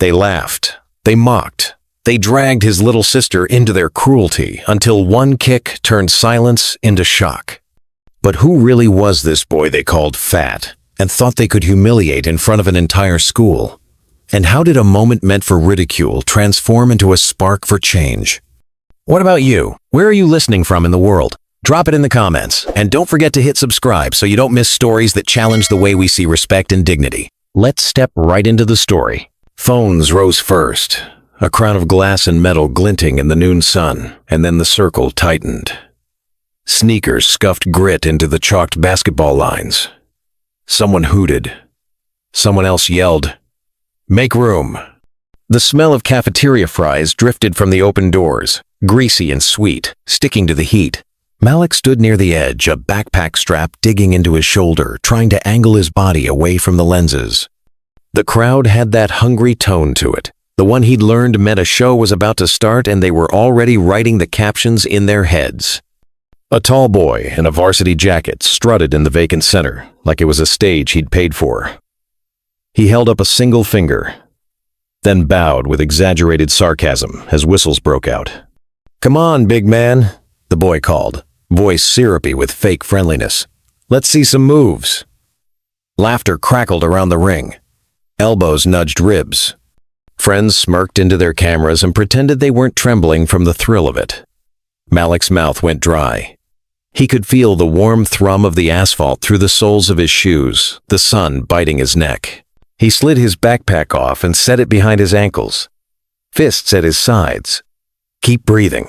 They laughed. They mocked. They dragged his little sister into their cruelty until one kick turned silence into shock. But who really was this boy they called fat and thought they could humiliate in front of an entire school? And how did a moment meant for ridicule transform into a spark for change? What about you? Where are you listening from in the world? Drop it in the comments, and don't forget to hit subscribe so you don't miss stories that challenge the way we see respect and dignity. Let's step right into the story. Phones rose first, a crown of glass and metal glinting in the noon sun, and then the circle tightened. Sneakers scuffed grit into the chalked basketball lines. Someone hooted. Someone else yelled, "Make room!" The smell of cafeteria fries drifted from the open doors, greasy and sweet, sticking to the heat. Malik stood near the edge, a backpack strap digging into his shoulder, trying to angle his body away from the lenses. The crowd had that hungry tone to it, the one he'd learned meant a show was about to start and they were already writing the captions in their heads. A tall boy in a varsity jacket strutted in the vacant center, like it was a stage he'd paid for. He held up a single finger, then bowed with exaggerated sarcasm as whistles broke out. "Come on, big man," the boy called, voice syrupy with fake friendliness. "Let's see some moves." Laughter crackled around the ring. Elbows nudged ribs. Friends smirked into their cameras and pretended they weren't trembling from the thrill of it. Malik's mouth went dry. He could feel the warm thrum of the asphalt through the soles of his shoes, the sun biting his neck. He slid his backpack off and set it behind his ankles. Fists at his sides. Keep breathing.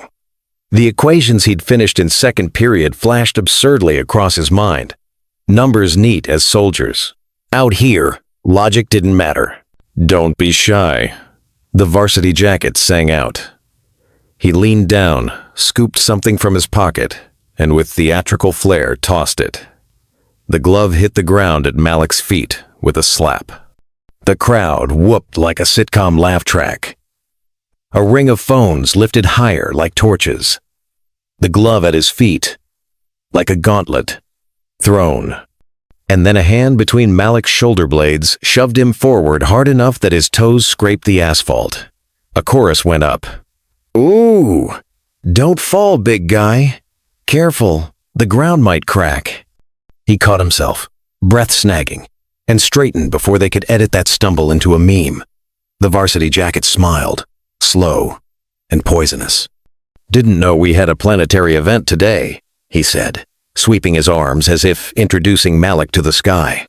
The equations he'd finished in second period flashed absurdly across his mind. Numbers neat as soldiers. Out here, logic didn't matter. "Don't be shy," the varsity jacket sang out. He leaned down, scooped something from his pocket, and with theatrical flair tossed it. The glove hit the ground at Malik's feet with a slap. The crowd whooped like a sitcom laugh track. A ring of phones lifted higher like torches. The glove at his feet, like a gauntlet, thrown. And then a hand between Malik's shoulder blades shoved him forward hard enough that his toes scraped the asphalt. A chorus went up. "Ooh! Don't fall, big guy. Careful, the ground might crack." He caught himself, breath snagging, and straightened before they could edit that stumble into a meme. The varsity jacket smiled, slow and poisonous. "Didn't know we had a planetary event today," he said, sweeping his arms as if introducing Malik to the sky.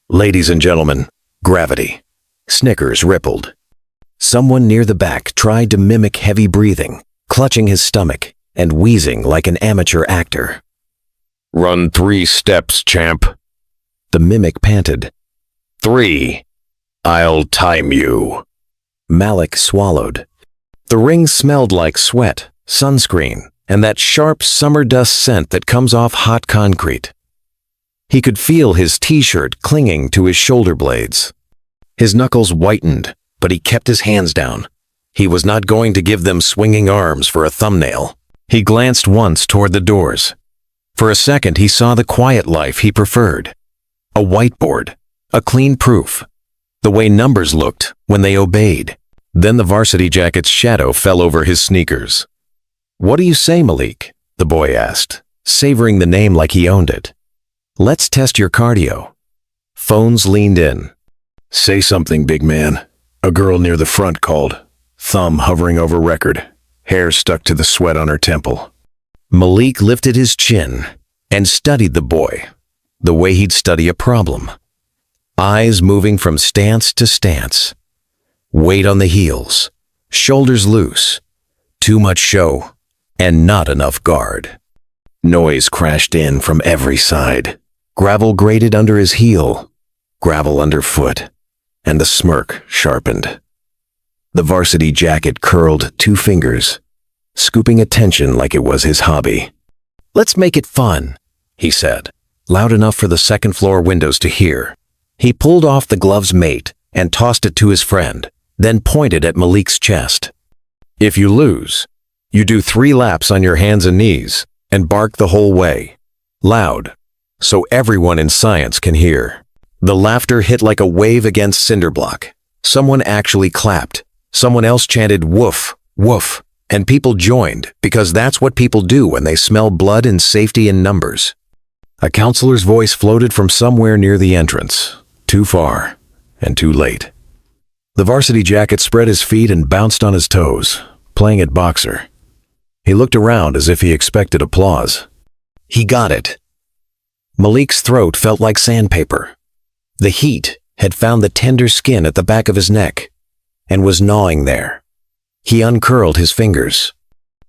"Ladies and gentlemen, gravity." Snickers rippled. Someone near the back tried to mimic heavy breathing, clutching his stomach and wheezing like an amateur actor. "Run 3 steps, champ," the mimic panted. 3. "I'll time you." Malik swallowed. The ring smelled like sweat, sunscreen, and that sharp summer dust scent that comes off hot concrete. He could feel his t-shirt clinging to his shoulder blades. His knuckles whitened, but he kept his hands down. He was not going to give them swinging arms for a thumbnail. He glanced once toward the doors. For a second, he saw the quiet life he preferred. A whiteboard, a clean proof, the way numbers looked when they obeyed. Then the varsity jacket's shadow fell over his sneakers. "What do you say, Malik?" the boy asked, savoring the name like he owned it. "Let's test your cardio." Phones leaned in. "Say something, big man," a girl near the front called, thumb hovering over record, hair stuck to the sweat on her temple. Malik lifted his chin and studied the boy, the way he'd study a problem. Eyes moving from stance to stance. Weight on the heels, shoulders loose, too much show, and not enough guard. Noise crashed in from every side. Gravel grated under his heel, gravel underfoot, and the smirk sharpened. The varsity jacket curled 2 fingers, scooping attention like it was his hobby. "Let's make it fun," he said, loud enough for the second-floor windows to hear. He pulled off the glove's mate and tossed it to his friend, then pointed at Malik's chest. "If you lose, you do 3 laps on your hands and knees and bark the whole way, loud, so everyone in science can hear." The laughter hit like a wave against cinder block. Someone actually clapped. Someone else chanted woof, woof, and people joined because that's what people do when they smell blood and safety in numbers. A counselor's voice floated from somewhere near the entrance. Too far and too late. The varsity jacket spread his feet and bounced on his toes, playing at boxer. He looked around as if he expected applause. He got it. Malik's throat felt like sandpaper. The heat had found the tender skin at the back of his neck and was gnawing there. He uncurled his fingers.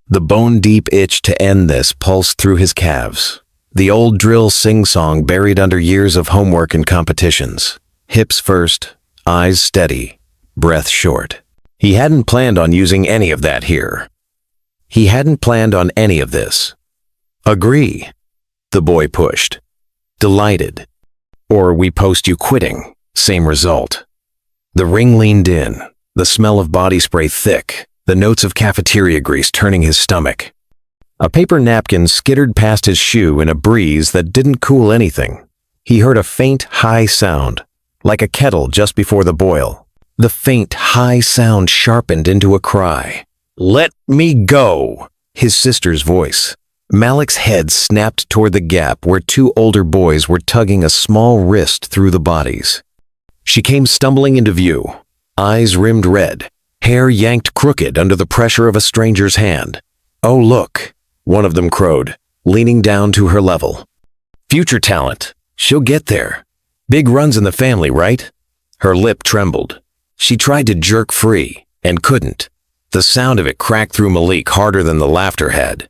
The bone-deep itch to end this pulsed through his calves. The old drill sing-song buried under years of homework and competitions. Hips first, eyes steady, breath short. He hadn't planned on using any of that here. He hadn't planned on any of this. Agree, the boy pushed. Delighted. Or we post you quitting. Same result. The ring leaned in, the smell of body spray thick, the notes of cafeteria grease turning his stomach. A paper napkin skittered past his shoe in a breeze that didn't cool anything. He heard a faint, high sound, like a kettle just before the boil. The faint, high sound sharpened into a cry. "Let me go!" His sister's voice. Malik's head snapped toward the gap where two older boys were tugging a small wrist through the bodies. She came stumbling into view, eyes rimmed red, hair yanked crooked under the pressure of a stranger's hand. "Oh, look," one of them crowed, leaning down to her level. "Future talent. She'll get there. Big runs in the family, right?" Her lip trembled. She tried to jerk free, and couldn't. The sound of it cracked through Malik harder than the laughter had.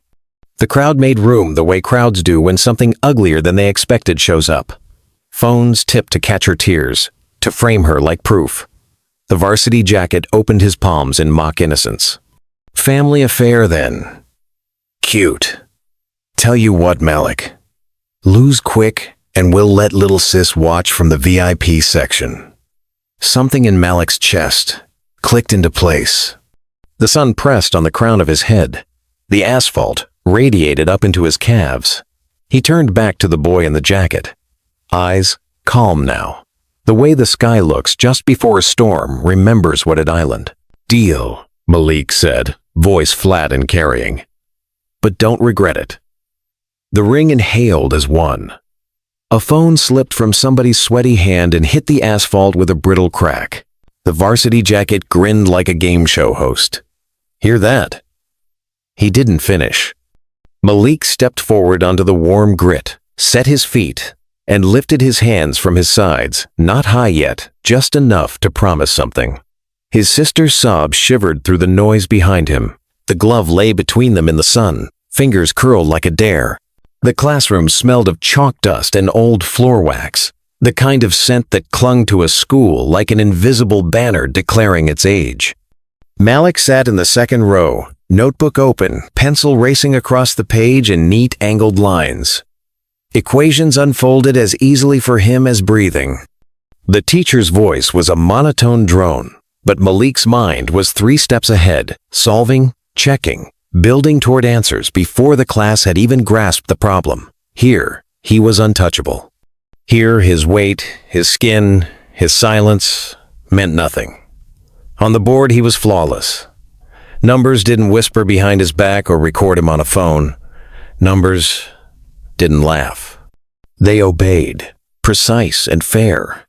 The crowd made room the way crowds do when something uglier than they expected shows up. Phones tipped to catch her tears, to frame her like proof. The varsity jacket opened his palms in mock innocence. Family affair, then. Cute. Tell you what, Malik. Lose quick, and we'll let little sis watch from the VIP section. Something in Malik's chest clicked into place. The sun pressed on the crown of his head. The asphalt radiated up into his calves. He turned back to the boy in the jacket. Eyes calm now. The way the sky looks just before a storm remembers what an island. "Deal," Malik said, voice flat and carrying. "But don't regret it." The ring inhaled as one. A phone slipped from somebody's sweaty hand and hit the asphalt with a brittle crack. The varsity jacket grinned like a game show host. "Hear that?" He didn't finish. Malik stepped forward onto the warm grit, set his feet, and lifted his hands from his sides, not high yet, just enough to promise something. His sister's sobs shivered through the noise behind him. The glove lay between them in the sun, fingers curled like a dare. The classroom smelled of chalk dust and old floor wax, the kind of scent that clung to a school like an invisible banner declaring its age. Malik sat in the second row, notebook open, pencil racing across the page in neat angled lines. Equations unfolded as easily for him as breathing. The teacher's voice was a monotone drone, but Malik's mind was 3 steps ahead, solving, checking, building toward answers before the class had even grasped the problem. Here, he was untouchable. Here, his weight, his skin, his silence meant nothing. On the board, he was flawless. Numbers didn't whisper behind his back or record him on a phone. Numbers didn't laugh. They obeyed, precise and fair,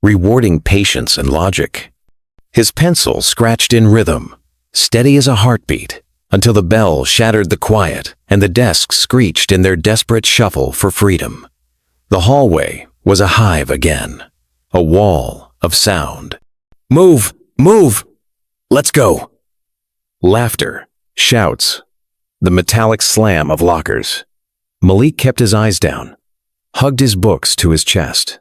rewarding patience and logic. His pencil scratched in rhythm, steady as a heartbeat, until the bell shattered the quiet and the desks screeched in their desperate shuffle for freedom. The hallway was a hive again, a wall of sound. "Move! Move! Let's go!" Laughter, shouts, the metallic slam of lockers. Malik kept his eyes down, hugged his books to his chest.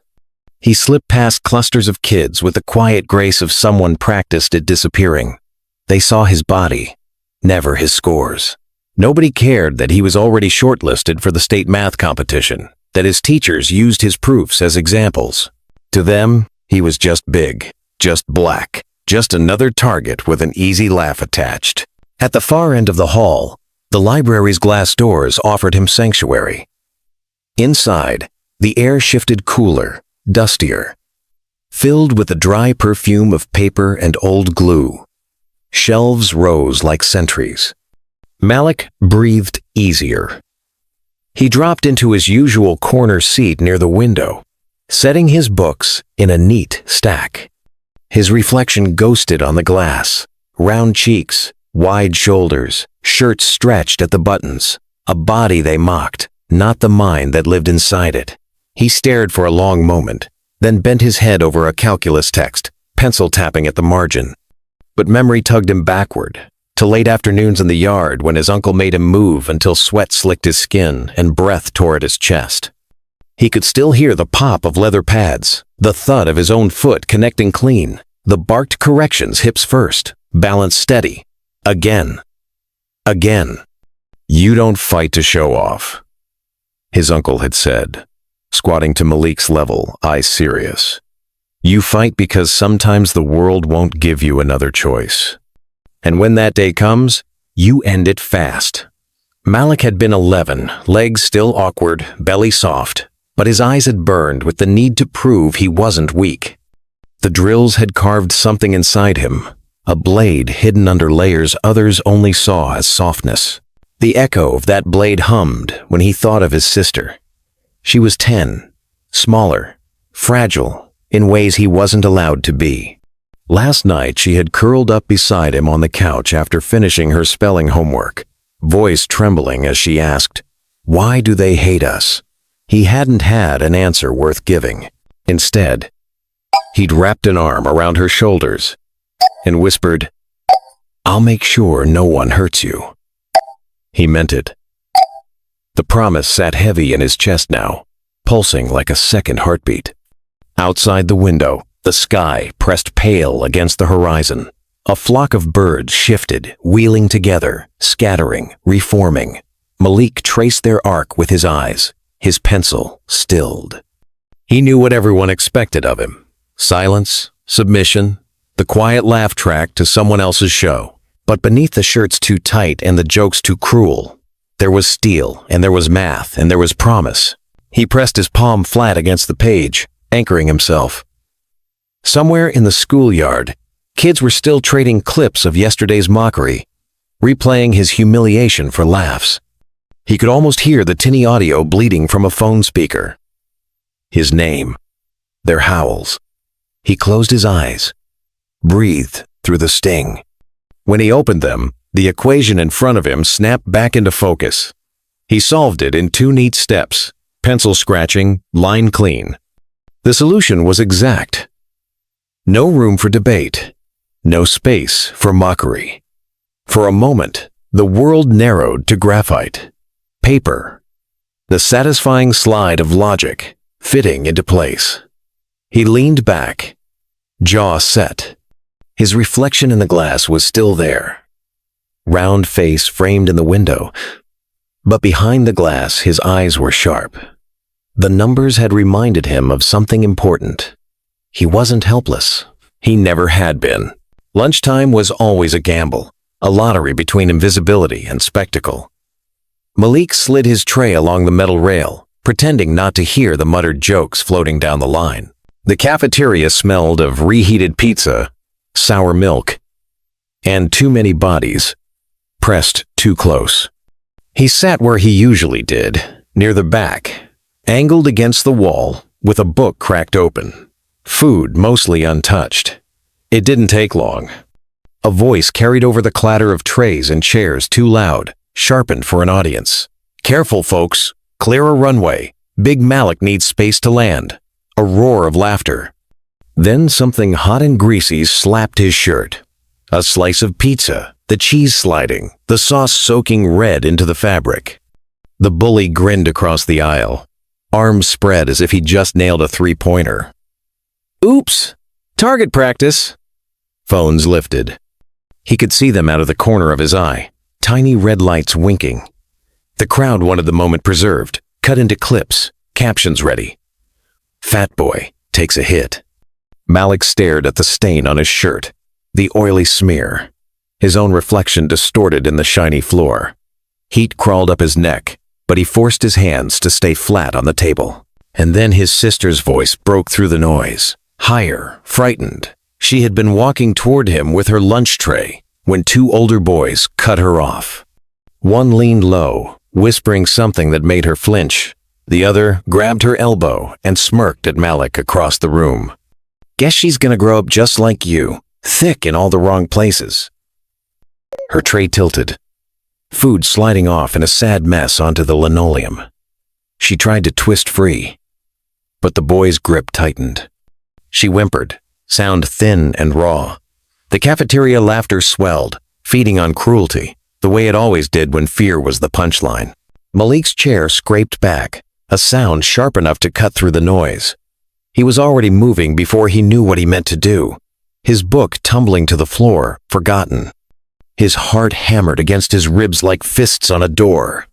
He slipped past clusters of kids with the quiet grace of someone practiced at disappearing. They saw his body, never his scores. Nobody cared that he was already shortlisted for the state math competition, that his teachers used his proofs as examples. To them, he was just big, just black, just another target with an easy laugh attached. At the far end of the hall, the library's glass doors offered him sanctuary. Inside, the air shifted cooler, dustier. filled with the dry perfume of paper and old glue. Shelves rose like sentries. Malik breathed easier. He dropped into his usual corner seat near the window, setting his books in a neat stack. His reflection ghosted on the glass, round cheeks, wide shoulders, shirt stretched at the buttons, a body they mocked, not the mind that lived inside it. He stared for a long moment, then bent his head over a calculus text, pencil tapping at the margin. But memory tugged him backward, to late afternoons in the yard when his uncle made him move until sweat slicked his skin and breath tore at his chest. He could still hear the pop of leather pads, the thud of his own foot connecting clean, the barked corrections hips first, balance steady. Again. Again. "You don't fight to show off," his uncle had said, squatting to Malik's level, eyes serious. "You fight because sometimes the world won't give you another choice. And when that day comes, you end it fast." Malik had been 11, legs still awkward, belly soft, but his eyes had burned with the need to prove he wasn't weak. The drills had carved something inside him, a blade hidden under layers others only saw as softness. The echo of that blade hummed when he thought of his sister. She was 10, smaller, fragile, in ways he wasn't allowed to be. Last night she had curled up beside him on the couch after finishing her spelling homework, voice trembling as she asked, "Why do they hate us?" He hadn't had an answer worth giving. Instead, he'd wrapped an arm around her shoulders and whispered, "I'll make sure no one hurts you." He meant it. The promise sat heavy in his chest now, pulsing like a second heartbeat. Outside the window, the sky pressed pale against the horizon. A flock of birds shifted, wheeling together, scattering, reforming. Malik traced their arc with his eyes, his pencil stilled. He knew what everyone expected of him. Silence, submission, the quiet laugh track to someone else's show. But beneath the shirts too tight and the jokes too cruel, there was steel, and there was math, and there was promise. He pressed his palm flat against the page, anchoring himself. Somewhere in the schoolyard, kids were still trading clips of yesterday's mockery, replaying his humiliation for laughs. He could almost hear the tinny audio bleeding from a phone speaker. His name, their howls. He closed his eyes, breathed through the sting. When he opened them, the equation in front of him snapped back into focus. He solved it in 2 neat steps, pencil scratching, line clean. The solution was exact. No room for debate, no space for mockery. For a moment, the world narrowed to graphite, paper, the satisfying slide of logic fitting into place. He leaned back, jaw set. His reflection in the glass was still there, round face framed in the window, but behind the glass his eyes were sharp. The numbers had reminded him of something important. He wasn't helpless. He never had been. Lunchtime was always a gamble, a lottery between invisibility and spectacle. Malik slid his tray along the metal rail, pretending not to hear the muttered jokes floating down the line. The cafeteria smelled of reheated pizza, sour milk, and too many bodies, pressed too close. He sat where he usually did, near the back, angled against the wall, with a book cracked open, food mostly untouched. It didn't take long. A voice carried over the clatter of trays and chairs too loud, sharpened for an audience. "Careful, folks. Clear a runway. Big Malik needs space to land." A roar of laughter. Then something hot and greasy slapped his shirt. A slice of pizza, the cheese sliding, the sauce soaking red into the fabric. The bully grinned across the aisle, arms spread as if he'd just nailed a 3-pointer. "Oops! Target practice!" Phones lifted. He could see them out of the corner of his eye, tiny red lights winking. The crowd wanted the moment preserved, cut into clips, captions ready. "Fat boy takes a hit." Malik stared at the stain on his shirt, the oily smear, his own reflection distorted in the shiny floor. Heat crawled up his neck, but he forced his hands to stay flat on the table. And then his sister's voice broke through the noise. Higher, frightened, she had been walking toward him with her lunch tray when two older boys cut her off. One leaned low, whispering something that made her flinch. The other grabbed her elbow and smirked at Malik across the room. "Guess she's gonna grow up just like you, thick in all the wrong places." Her tray tilted, food sliding off in a sad mess onto the linoleum. She tried to twist free, but the boy's grip tightened. She whimpered, sound thin and raw. The cafeteria laughter swelled, feeding on cruelty, the way it always did when fear was the punchline. Malik's chair scraped back, a sound sharp enough to cut through the noise. He was already moving before he knew what he meant to do, his book tumbling to the floor, forgotten. His heart hammered against his ribs like fists on a door.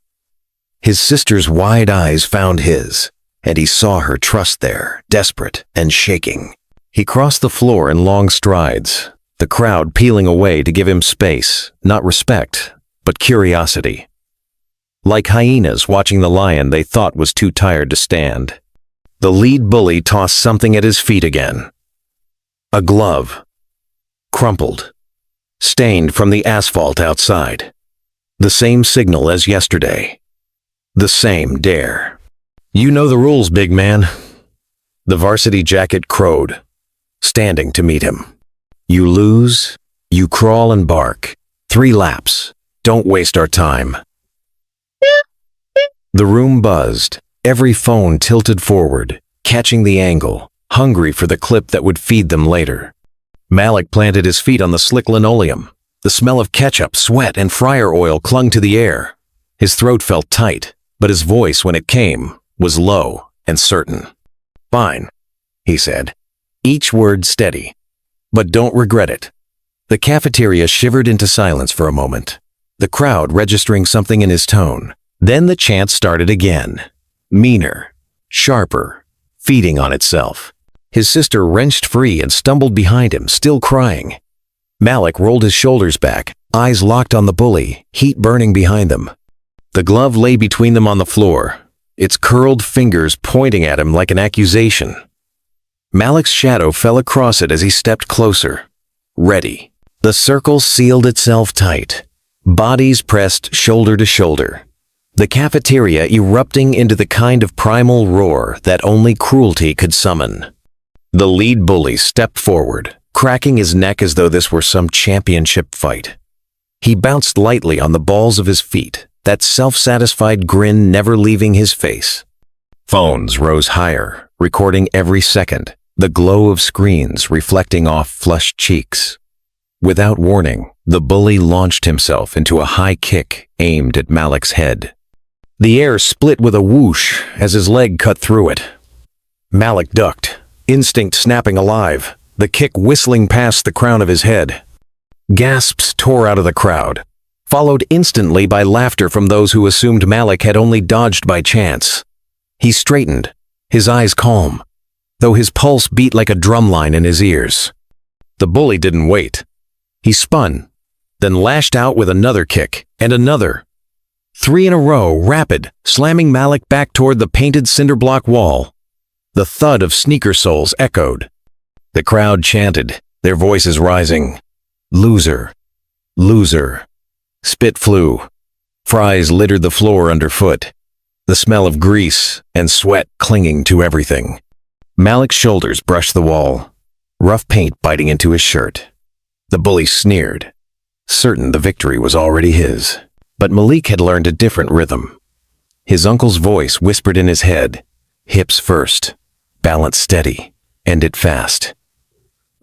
His sister's wide eyes found his, and he saw her trust there, desperate and shaking. He crossed the floor in long strides, the crowd peeling away to give him space, not respect, but curiosity. Like hyenas watching the lion they thought was too tired to stand. The lead bully tossed something at his feet again. A glove. Crumpled. Stained from the asphalt outside. The same signal as yesterday. The same dare. "You know the rules, big man." The varsity jacket crowed, standing to meet him. "You lose, you crawl and bark. 3 laps. Don't waste our time." The room buzzed, every phone tilted forward, catching the angle, hungry for the clip that would feed them later. Malik planted his feet on the slick linoleum. The smell of ketchup, sweat, and fryer oil clung to the air. His throat felt tight, but his voice, when it came, was low and certain. "Fine," he said, each word steady. "But don't regret it." The cafeteria shivered into silence for a moment, the crowd registering something in his tone. Then the chant started again, meaner, sharper, feeding on itself. His sister wrenched free and stumbled behind him, still crying. Malik rolled his shoulders back, eyes locked on the bully, heat burning behind them. The glove lay between them on the floor, its curled fingers pointing at him like an accusation. Malik's shadow fell across it as he stepped closer, ready. The circle sealed itself tight, bodies pressed shoulder to shoulder. The cafeteria erupting into the kind of primal roar that only cruelty could summon. The lead bully stepped forward, cracking his neck as though this were some championship fight. He bounced lightly on the balls of his feet, that self-satisfied grin never leaving his face. Phones rose higher, recording every second, the glow of screens reflecting off flushed cheeks. Without warning, the bully launched himself into a high kick aimed at Malik's head. The air split with a whoosh as his leg cut through it. Malik ducked, instinct snapping alive, the kick whistling past the crown of his head. Gasps tore out of the crowd, followed instantly by laughter from those who assumed Malik had only dodged by chance. He straightened, his eyes calm, though his pulse beat like a drumline in his ears. The bully didn't wait. He spun, then lashed out with another kick, and another. 3 in a row, rapid, slamming Malik back toward the painted cinderblock wall. The thud of sneaker soles echoed. The crowd chanted, their voices rising. "Loser. Loser." Spit flew. Fries littered the floor underfoot, the smell of grease and sweat clinging to everything. Malik's shoulders brushed the wall, rough paint biting into his shirt. The bully sneered, certain the victory was already his. But Malik had learned a different rhythm. His uncle's voice whispered in his head, hips first, balance steady, end it fast.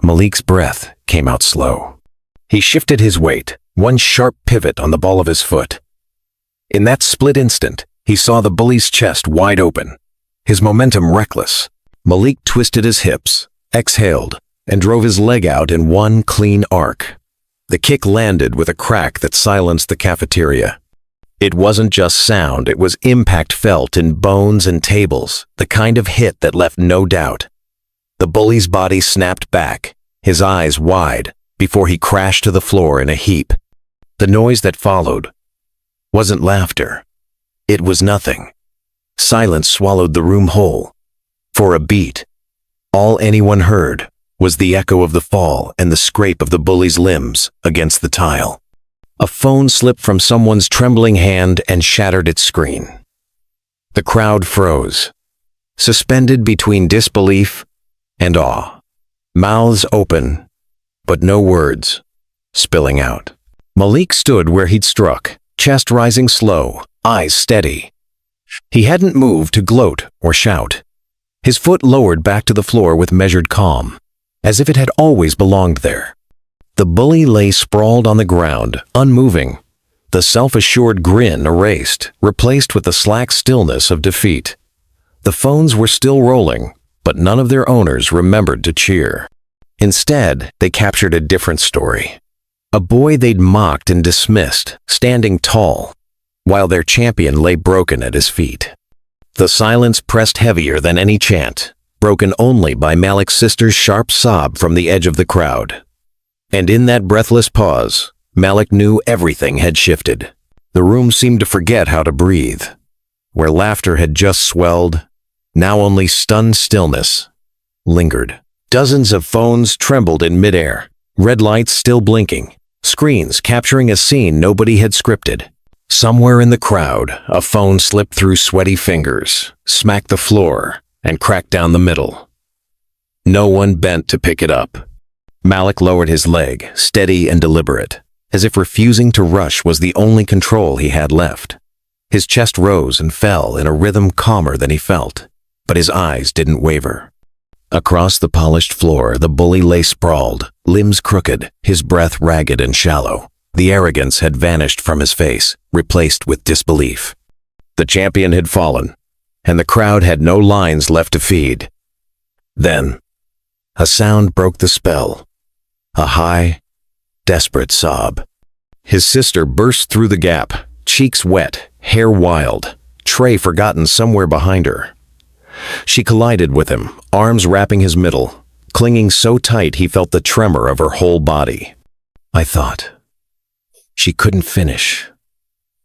Malik's breath came out slow. He shifted his weight, one sharp pivot on the ball of his foot. In that split instant, he saw the bully's chest wide open, his momentum reckless. Malik twisted his hips, exhaled, and drove his leg out in one clean arc. The kick landed with a crack that silenced the cafeteria. It wasn't just sound, it was impact felt in bones and tables, the kind of hit that left no doubt. The bully's body snapped back, his eyes wide, before he crashed to the floor in a heap. The noise that followed wasn't laughter. It was nothing. Silence swallowed the room whole. For a beat, All anyone heard was the echo of the fall and the scrape of the bully's limbs against the tile. A phone slipped from someone's trembling hand and shattered its screen. The crowd froze, suspended between disbelief and awe, mouths open, but no words spilling out. Malik stood where he'd struck, chest rising slow, eyes steady. He hadn't moved to gloat or shout. His foot lowered back to the floor with measured calm, as if it had always belonged there. The bully lay sprawled on the ground, unmoving, the self-assured grin erased, replaced with the slack stillness of defeat. The phones were still rolling, but none of their owners remembered to cheer. Instead, they captured a different story. A boy they'd mocked and dismissed, standing tall, while their champion lay broken at his feet. The silence pressed heavier than any chant, broken only by Malik's sister's sharp sob from the edge of the crowd. And in that breathless pause, Malik knew everything had shifted. The room seemed to forget how to breathe. Where laughter had just swelled, now only stunned stillness lingered. Dozens of phones trembled in midair, red lights still blinking, screens capturing a scene nobody had scripted. Somewhere in the crowd, a phone slipped through sweaty fingers, smacked the floor, and cracked down the middle. No one bent to pick it up. Malik lowered his leg, steady and deliberate, as if refusing to rush was the only control he had left. His chest rose and fell in a rhythm calmer than he felt, but his eyes didn't waver. Across the polished floor, the bully lay sprawled, limbs crooked, his breath ragged and shallow. The arrogance had vanished from his face, replaced with disbelief. The champion had fallen, and the crowd had no lines left to feed. Then, a sound broke the spell. A high, desperate sob. His sister burst through the gap, cheeks wet, hair wild, tray forgotten somewhere behind her. She collided with him, arms wrapping his middle, clinging so tight he felt the tremor of her whole body. I thought. She couldn't finish.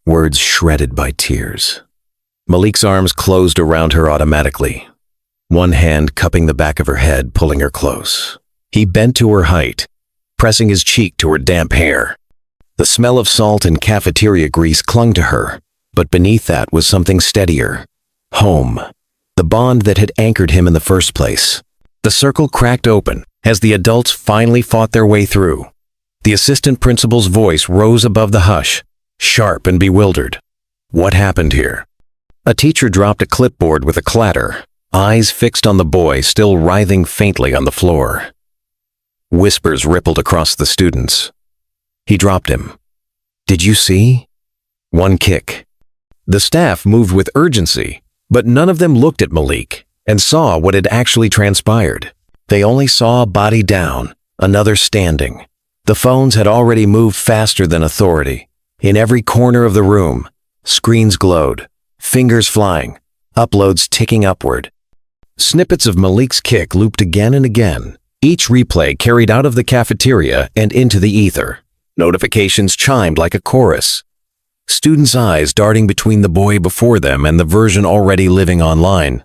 Words shredded by tears. Malik's arms closed around her automatically, one hand cupping the back of her head, pulling her close. He bent to her height, pressing his cheek to her damp hair. The smell of salt and cafeteria grease clung to her, but beneath that was something steadier. Home. The bond that had anchored him in the first place. The circle cracked open as the adults finally fought their way through. The assistant principal's voice rose above the hush, sharp and bewildered. What happened here? A teacher dropped a clipboard with a clatter, eyes fixed on the boy still writhing faintly on the floor. Whispers rippled across the students. He dropped him. Did you see? One kick. The staff moved with urgency, but none of them looked at Malik and saw what had actually transpired. They only saw a body down, another standing. The phones had already moved faster than authority. In every corner of the room, screens glowed, fingers flying, uploads ticking upward. Snippets of Malik's kick looped again and again, each replay carried out of the cafeteria and into the ether. Notifications chimed like a chorus. Students' eyes darting between the boy before them and the version already living online.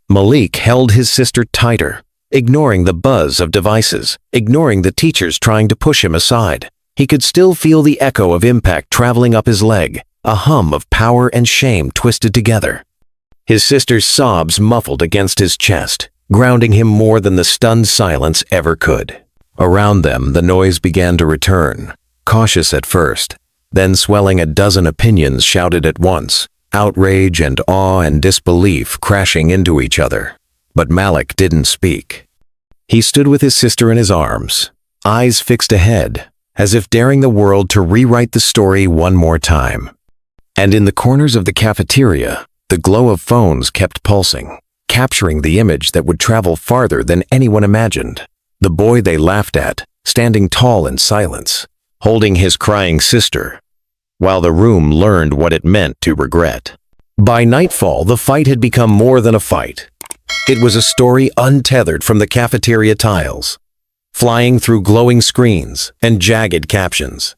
Malik held his sister tighter, ignoring the buzz of devices, ignoring the teachers trying to push him aside. He could still feel the echo of impact traveling up his leg, a hum of power and shame twisted together. His sister's sobs muffled against his chest, grounding him more than the stunned silence ever could. Around them, the noise began to return, cautious at first, then swelling a dozen opinions shouted at once, outrage and awe and disbelief crashing into each other. But Malik didn't speak. He stood with his sister in his arms, eyes fixed ahead, as if daring the world to rewrite the story one more time. And in the corners of the cafeteria, the glow of phones kept pulsing, capturing the image that would travel farther than anyone imagined. The boy they laughed at, standing tall in silence, holding his crying sister, while the room learned what it meant to regret. By nightfall, the fight had become more than a fight. It was a story untethered from the cafeteria tiles, flying through glowing screens and jagged captions.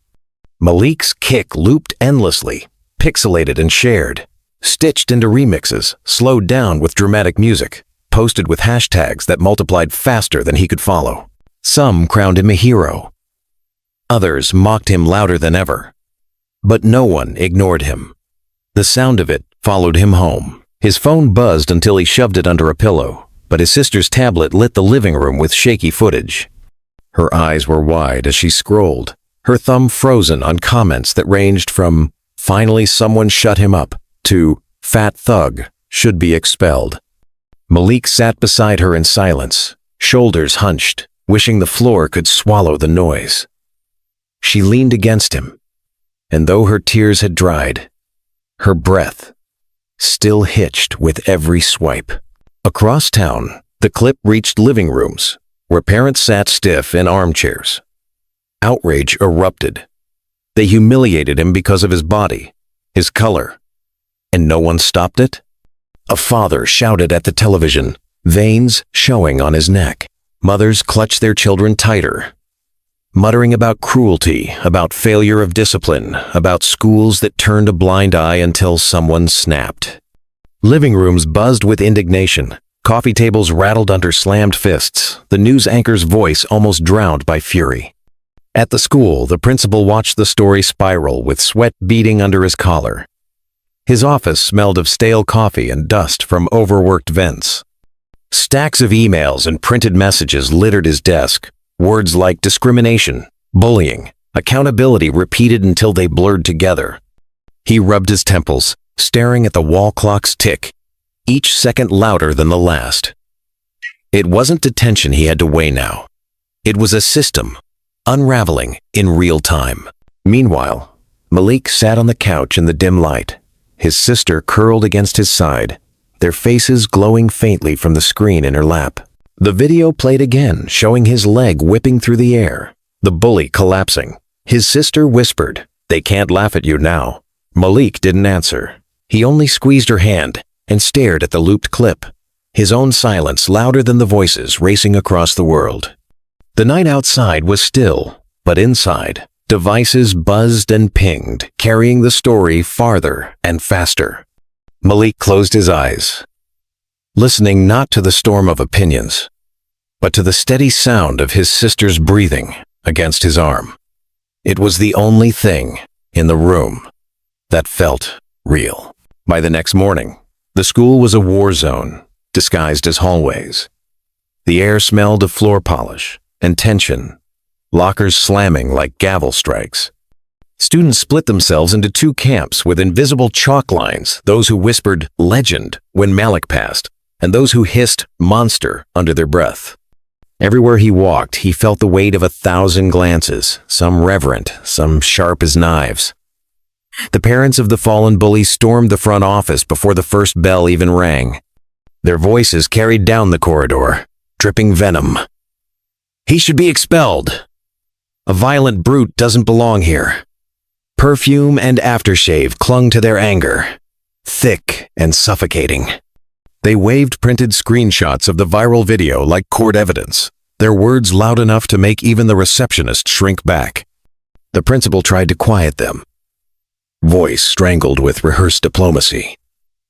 Malik's kick looped endlessly, pixelated and shared, stitched into remixes, slowed down with dramatic music. posted with hashtags that multiplied faster than he could follow. Some crowned him a hero. Others mocked him louder than ever. But no one ignored him. The sound of it followed him home. His phone buzzed until he shoved it under a pillow, but his sister's tablet lit the living room with shaky footage. Her eyes were wide as she scrolled, her thumb frozen on comments that ranged from, "Finally someone shut him up," to, "Fat thug, should be expelled." Malik sat beside her in silence, shoulders hunched, wishing the floor could swallow the noise. She leaned against him, and though her tears had dried, her breath still hitched with every swipe. Across town, the clip reached living rooms, where parents sat stiff in armchairs. Outrage erupted. They humiliated him because of his body, his color, and no one stopped it? A father shouted at the television, veins showing on his neck. Mothers clutched their children tighter, muttering about cruelty, about failure of discipline, about schools that turned a blind eye until someone snapped. Living rooms buzzed with indignation. Coffee tables rattled under slammed fists, the news anchor's voice almost drowned by fury. At the school, the principal watched the story spiral with sweat beading under his collar. His office smelled of stale coffee and dust from overworked vents. Stacks of emails and printed messages littered his desk, words like discrimination, bullying, accountability repeated until they blurred together. He rubbed his temples, staring at the wall clock's tick, each second louder than the last. It wasn't detention he had to weigh now. It was a system, unraveling in real time. Meanwhile, Malik sat on the couch in the dim light, his sister curled against his side, their faces glowing faintly from the screen in her lap. The video played again, showing his leg whipping through the air, the bully collapsing. His sister whispered, "They can't laugh at you now." Malik didn't answer. He only squeezed her hand and stared at the looped clip, his own silence louder than the voices racing across the world. The night outside was still, but inside, devices buzzed and pinged, carrying the story farther and faster. Malik closed his eyes, listening not to the storm of opinions, but to the steady sound of his sister's breathing against his arm. It was the only thing in the room that felt real. By the next morning, the school was a war zone, disguised as hallways. The air smelled of floor polish and tension, lockers slamming like gavel strikes. Students split themselves into two camps with invisible chalk lines, those who whispered "legend" when Malik passed, and those who hissed "monster" under their breath. Everywhere he walked, he felt the weight of 1,000 glances, some reverent, some sharp as knives. The parents of the fallen bully stormed the front office before the first bell even rang. Their voices carried down the corridor, dripping venom. "He should be expelled. A violent brute doesn't belong here." Perfume and aftershave clung to their anger, thick and suffocating. They waved printed screenshots of the viral video like court evidence, their words loud enough to make even the receptionist shrink back. The principal tried to quiet them, voice strangled with rehearsed diplomacy.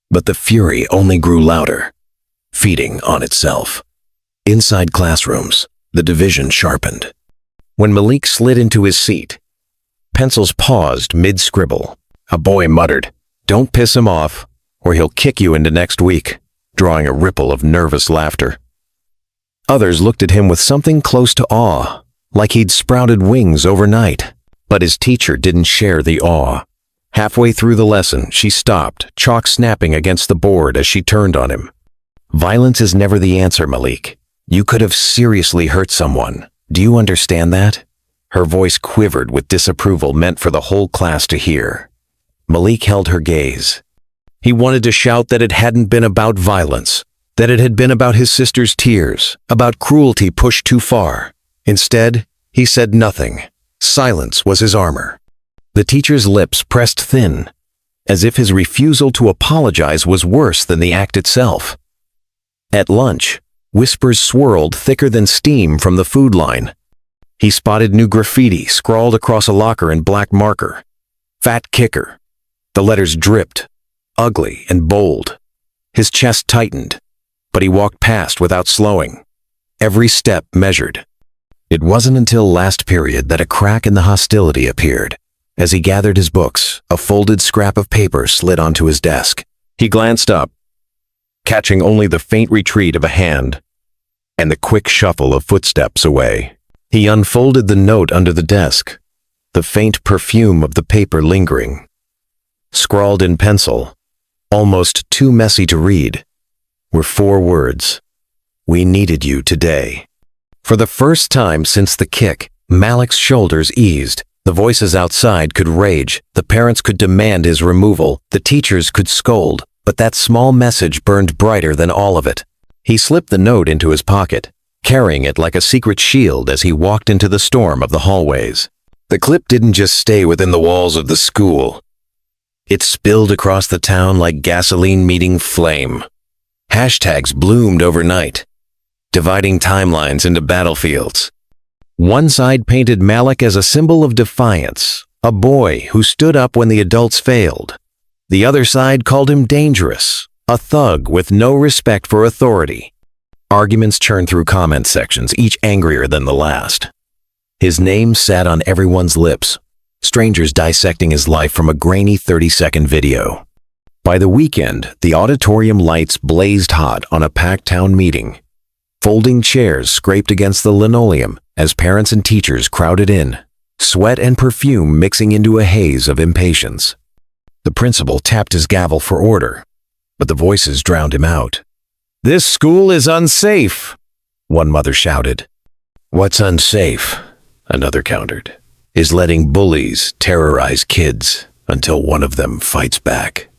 But the fury only grew louder, feeding on itself. Inside classrooms, the division sharpened. When Malik slid into his seat, pencils paused mid-scribble. A boy muttered, "Don't piss him off, or he'll kick you into next week," drawing a ripple of nervous laughter. Others looked at him with something close to awe, like he'd sprouted wings overnight. But his teacher didn't share the awe. Halfway through the lesson, she stopped, chalk snapping against the board as she turned on him. "Violence is never the answer, Malik. You could have seriously hurt someone. Do you understand that?" Her voice quivered with disapproval meant for the whole class to hear. Malik held her gaze. He wanted to shout that it hadn't been about violence, that it had been about his sister's tears, about cruelty pushed too far. Instead, he said nothing. Silence was his armor. The teacher's lips pressed thin, as if his refusal to apologize was worse than the act itself. At lunch, whispers swirled thicker than steam from the food line. He spotted new graffiti scrawled across a locker in black marker. "Fat kicker." The letters dripped, ugly and bold. His chest tightened. but he walked past without slowing. Every step measured. It wasn't until last period that a crack in the hostility appeared. As he gathered his books, a folded scrap of paper slid onto his desk. He glanced up, catching only the faint retreat of a hand and the quick shuffle of footsteps away. He unfolded the note under the desk, the faint perfume of the paper lingering. Scrawled in pencil, almost too messy to read, were 4 words. "We needed you today." For the first time since the kick, Malik's shoulders eased. The voices outside could rage, the parents could demand his removal, the teachers could scold, but that small message burned brighter than all of it. He slipped the note into his pocket, carrying it like a secret shield as he walked into the storm of the hallways. The clip didn't just stay within the walls of the school. It spilled across the town like gasoline meeting flame. Hashtags bloomed overnight, dividing timelines into battlefields. One side painted Malik as a symbol of defiance, a boy who stood up when the adults failed. The other side called him dangerous, a thug with no respect for authority. Arguments churned through comment sections, each angrier than the last. His name sat on everyone's lips, strangers dissecting his life from a grainy 30-second video. By the weekend, the auditorium lights blazed hot on a packed town meeting. Folding chairs scraped against the linoleum as parents and teachers crowded in, sweat and perfume mixing into a haze of impatience. The principal tapped his gavel for order, but the voices drowned him out. "This school is unsafe," one mother shouted. "What's unsafe?" another countered. "Is letting bullies terrorize kids until one of them fights back."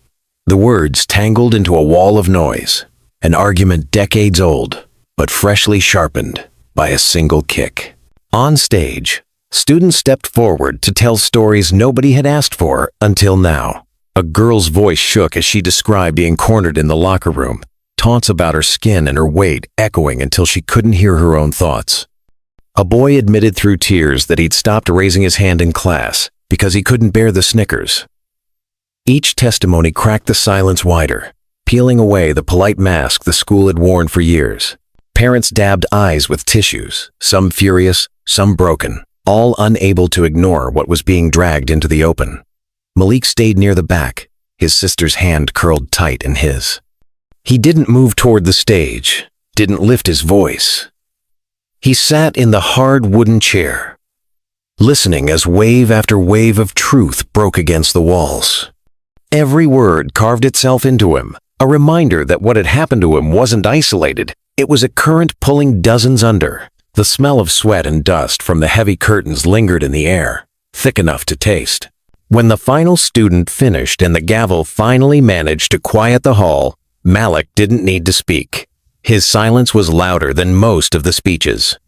The words tangled into a wall of noise, an argument decades old, but freshly sharpened by a single kick. On stage, students stepped forward to tell stories nobody had asked for until now. A girl's voice shook as she described being cornered in the locker room, taunts about her skin and her weight echoing until she couldn't hear her own thoughts. A boy admitted through tears that he'd stopped raising his hand in class because he couldn't bear the snickers. Each testimony cracked the silence wider, peeling away the polite mask the school had worn for years. Parents dabbed eyes with tissues, some furious, some broken, all unable to ignore what was being dragged into the open. Malik stayed near the back, his sister's hand curled tight in his. He didn't move toward the stage, didn't lift his voice. He sat in the hard wooden chair, listening as wave after wave of truth broke against the walls. Every word carved itself into him, a reminder that what had happened to him wasn't isolated. It was a current pulling dozens under. The smell of sweat and dust from the heavy curtains lingered in the air, thick enough to taste. When the final student finished and the gavel finally managed to quiet the hall, Malik didn't need to speak. His silence was louder than most of the speeches.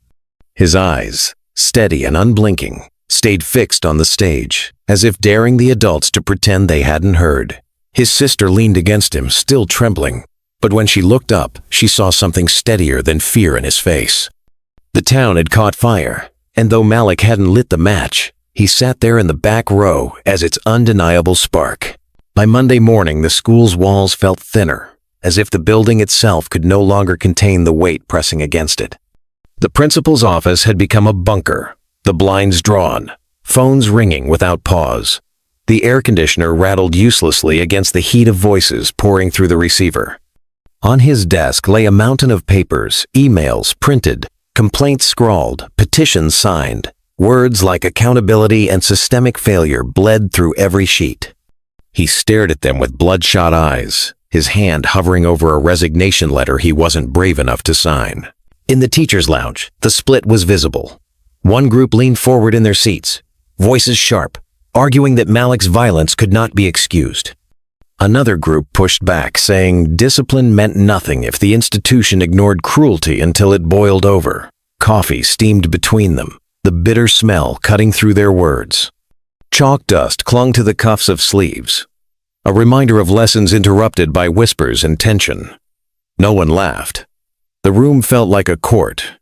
His eyes, steady and unblinking, stayed fixed on the stage, as if daring the adults to pretend they hadn't heard. His sister leaned against him, still trembling, but when she looked up, she saw something steadier than fear in his face. The town had caught fire, and though Malik hadn't lit the match, he sat there in the back row as its undeniable spark. By Monday morning, the school's walls felt thinner, as if the building itself could no longer contain the weight pressing against it. The principal's office had become a bunker, the blinds drawn, phones ringing without pause. The air conditioner rattled uselessly against the heat of voices pouring through the receiver. On his desk lay a mountain of papers, emails printed, complaints scrawled, petitions signed. Words like accountability and systemic failure bled through every sheet. He stared at them with bloodshot eyes, his hand hovering over a resignation letter he wasn't brave enough to sign. In the teacher's lounge, the split was visible. One group leaned forward in their seats, voices sharp, arguing that Malik's violence could not be excused. Another group pushed back, saying discipline meant nothing if the institution ignored cruelty until it boiled over. Coffee steamed between them, the bitter smell cutting through their words. Chalk dust clung to the cuffs of sleeves, a reminder of lessons interrupted by whispers and tension. No one laughed. The room felt like a court,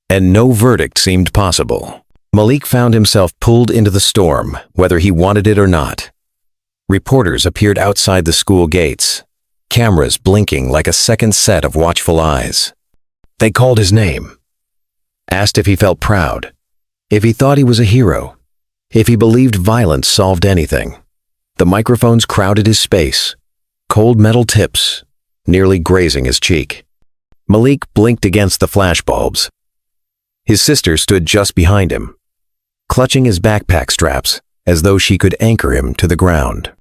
and no verdict seemed possible. Malik found himself pulled into the storm, whether he wanted it or not. Reporters appeared outside the school gates, cameras blinking like a second set of watchful eyes. They called his name, asked if he felt proud, if he thought he was a hero, if he believed violence solved anything. The microphones crowded his space, cold metal tips nearly grazing his cheek. Malik blinked against the flashbulbs. His sister stood just behind him, clutching his backpack straps as though she could anchor him to the ground.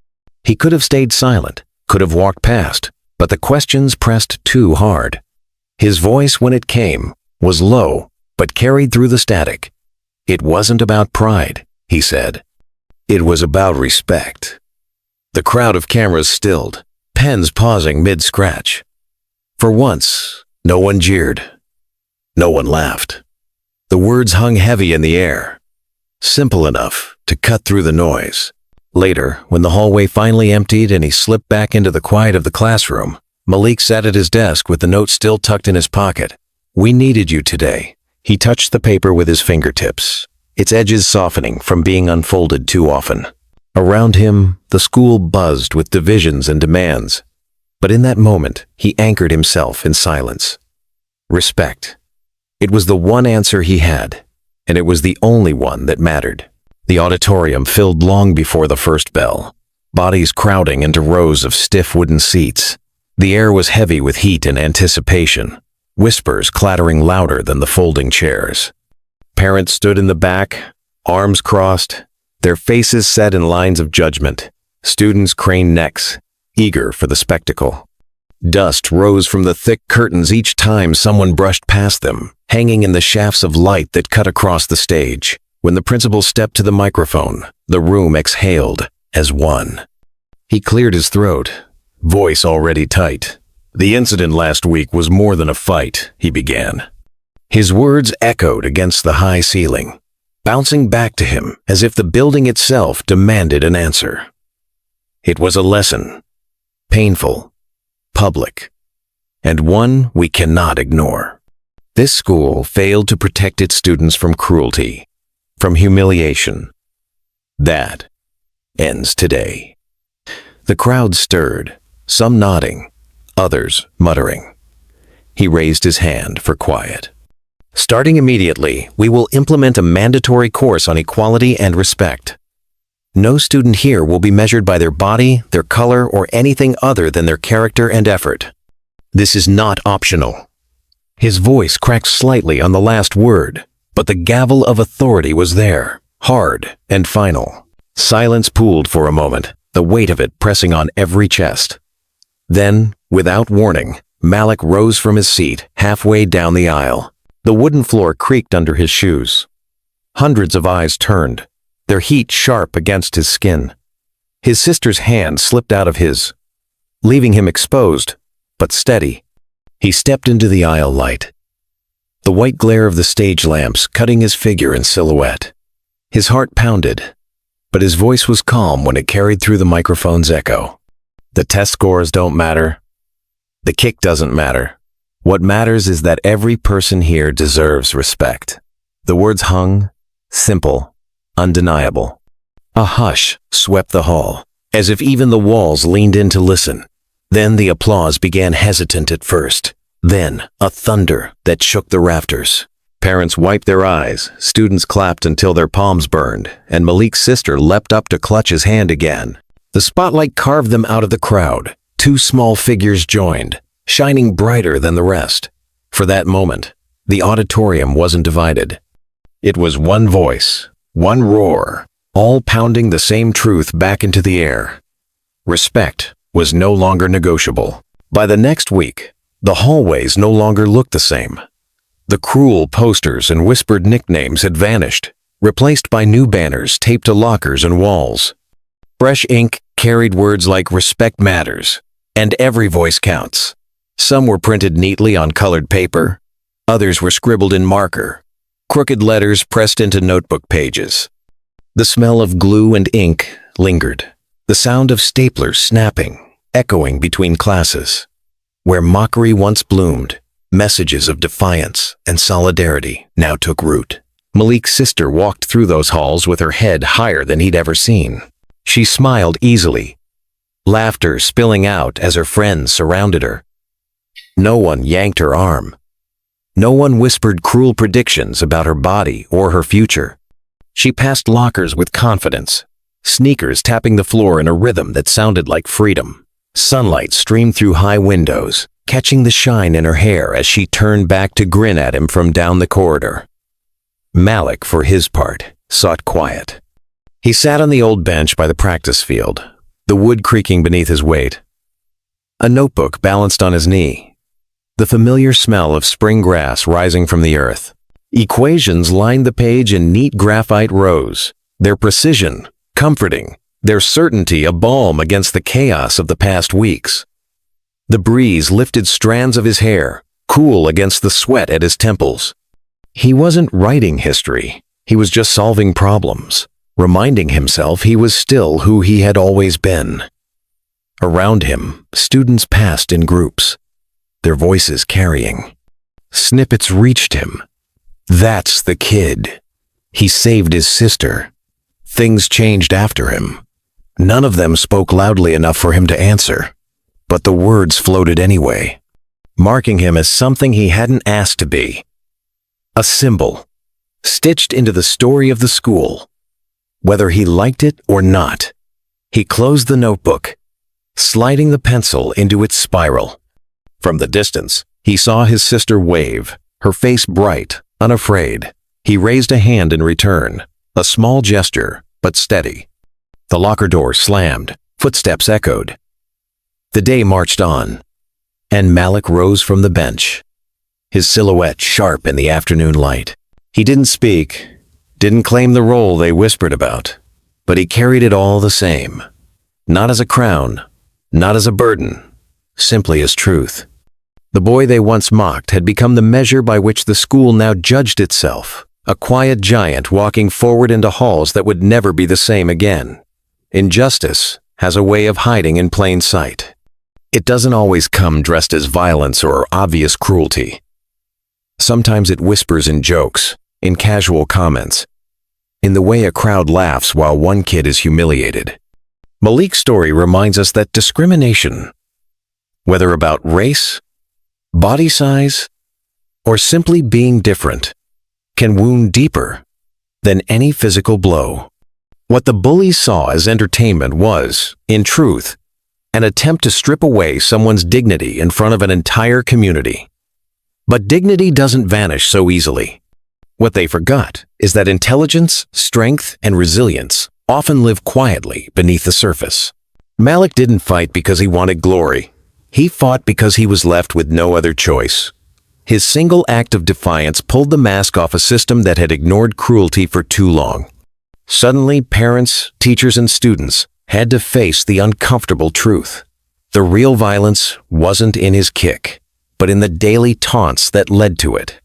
He could have stayed silent, could have walked past, but the questions pressed too hard. His voice, when it came, was low, but carried through the static. It wasn't about pride, he said. It was about respect. The crowd of cameras stilled, pens pausing mid-scratch. For once, no one jeered. No one laughed. The words hung heavy in the air, simple enough to cut through the noise. Later, when the hallway finally emptied and he slipped back into the quiet of the classroom, Malik sat at his desk with the note still tucked in his pocket. "We needed you today." He touched the paper with his fingertips, its edges softening from being unfolded too often. Around him, the school buzzed with divisions and demands. But in that moment, he anchored himself in silence. Respect. It was the one answer he had, and it was the only one that mattered. The auditorium filled long before the first bell, bodies crowding into rows of stiff wooden seats. The air was heavy with heat and anticipation, whispers clattering louder than the folding chairs. Parents stood in the back, arms crossed, their faces set in lines of judgment. Students craned necks, eager for the spectacle. Dust rose from the thick curtains each time someone brushed past them, hanging in the shafts of light that cut across the stage. When the principal stepped to the microphone, the room exhaled as one. He cleared his throat, voice already tight. "The incident last week was more than a fight," he began. His words echoed against the high ceiling, bouncing back to him as if the building itself demanded an answer. It was a lesson, painful, public, and one we cannot ignore. This school failed to protect its students from cruelty, from humiliation. That ends today. The crowd stirred, some nodding, others muttering. He raised his hand for quiet. "Starting immediately, we will implement a mandatory course on equality and respect. No student here will be measured by their body, their color, or anything other than their character and effort. This is not optional." His voice cracked slightly on the last word, but the gavel of authority was there, hard and final. Silence pooled for a moment, the weight of it pressing on every chest. Then, without warning, Malik rose from his seat halfway down the aisle. The wooden floor creaked under his shoes. Hundreds of eyes turned, their heat sharp against his skin. His sister's hand slipped out of his, leaving him exposed, but steady. He stepped into the aisle light, the white glare of the stage lamps cutting his figure in silhouette. His heart pounded, but his voice was calm when it carried through the microphone's echo. "The test scores don't matter. The kick doesn't matter. What matters is that every person here deserves respect." The words hung, simple, undeniable. A hush swept the hall, as if even the walls leaned in to listen. Then the applause began, hesitant at first, then a thunder that shook the rafters. Parents wiped their eyes, students clapped until their palms burned, and Malik's sister leapt up to clutch his hand again. The spotlight carved them out of the crowd. Two small figures joined, shining brighter than the rest. For that moment, the auditorium wasn't divided. It was one voice, one roar, all pounding the same truth back into the air. Respect was no longer negotiable. By the next week, the hallways no longer looked the same. The cruel posters and whispered nicknames had vanished, replaced by new banners taped to lockers and walls. Fresh ink carried words like "respect matters" and "every voice counts." Some were printed neatly on colored paper, others were scribbled in marker, crooked letters pressed into notebook pages. The smell of glue and ink lingered, the sound of staplers snapping, echoing between classes. Where mockery once bloomed, messages of defiance and solidarity now took root. Malik's sister walked through those halls with her head higher than he'd ever seen. She smiled easily, laughter spilling out as her friends surrounded her. No one yanked her arm. No one whispered cruel predictions about her body or her future. She passed lockers with confidence, sneakers tapping the floor in a rhythm that sounded like freedom. Sunlight streamed through high windows, catching the shine in her hair as she turned back to grin at him from down the corridor. Malik, for his part, sought quiet. He sat on the old bench by the practice field, the wood creaking beneath his weight. A notebook balanced on his knee, the familiar smell of spring grass rising from the earth. Equations lined the page in neat graphite rows, their precision comforting, their certainty a balm against the chaos of the past weeks. The breeze lifted strands of his hair, cool against the sweat at his temples. He wasn't writing history, he was just solving problems, reminding himself he was still who he had always been. Around him, students passed in groups, their voices carrying. Snippets reached him. That's the kid. He saved his sister. Things changed after him. None of them spoke loudly enough for him to answer, but the words floated anyway, marking him as something he hadn't asked to be. A symbol, stitched into the story of the school. Whether he liked it or not, he closed the notebook, sliding the pencil into its spiral. From the distance, he saw his sister wave, her face bright, unafraid. He raised a hand in return, a small gesture, but steady. The locker door slammed, footsteps echoed. The day marched on, and Malik rose from the bench, his silhouette sharp in the afternoon light. He didn't speak, didn't claim the role they whispered about, but he carried it all the same. Not as a crown, not as a burden, simply as truth. The boy they once mocked had become the measure by which the school now judged itself, a quiet giant walking forward into halls that would never be the same again. Injustice has a way of hiding in plain sight. It doesn't always come dressed as violence or obvious cruelty. Sometimes it whispers in jokes, in casual comments, in the way a crowd laughs while one kid is humiliated. Malik's story reminds us that discrimination, whether about race, body size, or simply being different, can wound deeper than any physical blow. What the bullies saw as entertainment was, in truth, an attempt to strip away someone's dignity in front of an entire community. But dignity doesn't vanish so easily. What they forgot is that intelligence, strength, and resilience often live quietly beneath the surface. Malik didn't fight because he wanted glory. He fought because he was left with no other choice. His single act of defiance pulled the mask off a system that had ignored cruelty for too long. Suddenly, parents, teachers, and students had to face the uncomfortable truth. The real violence wasn't in his kick, but in the daily taunts that led to it.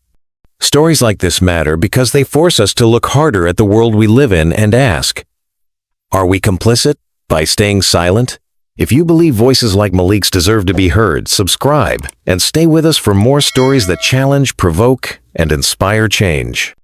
Stories like this matter because they force us to look harder at the world we live in and ask, are we complicit by staying silent? If you believe voices like Malik's deserve to be heard, subscribe and stay with us for more stories that challenge, provoke, and inspire change.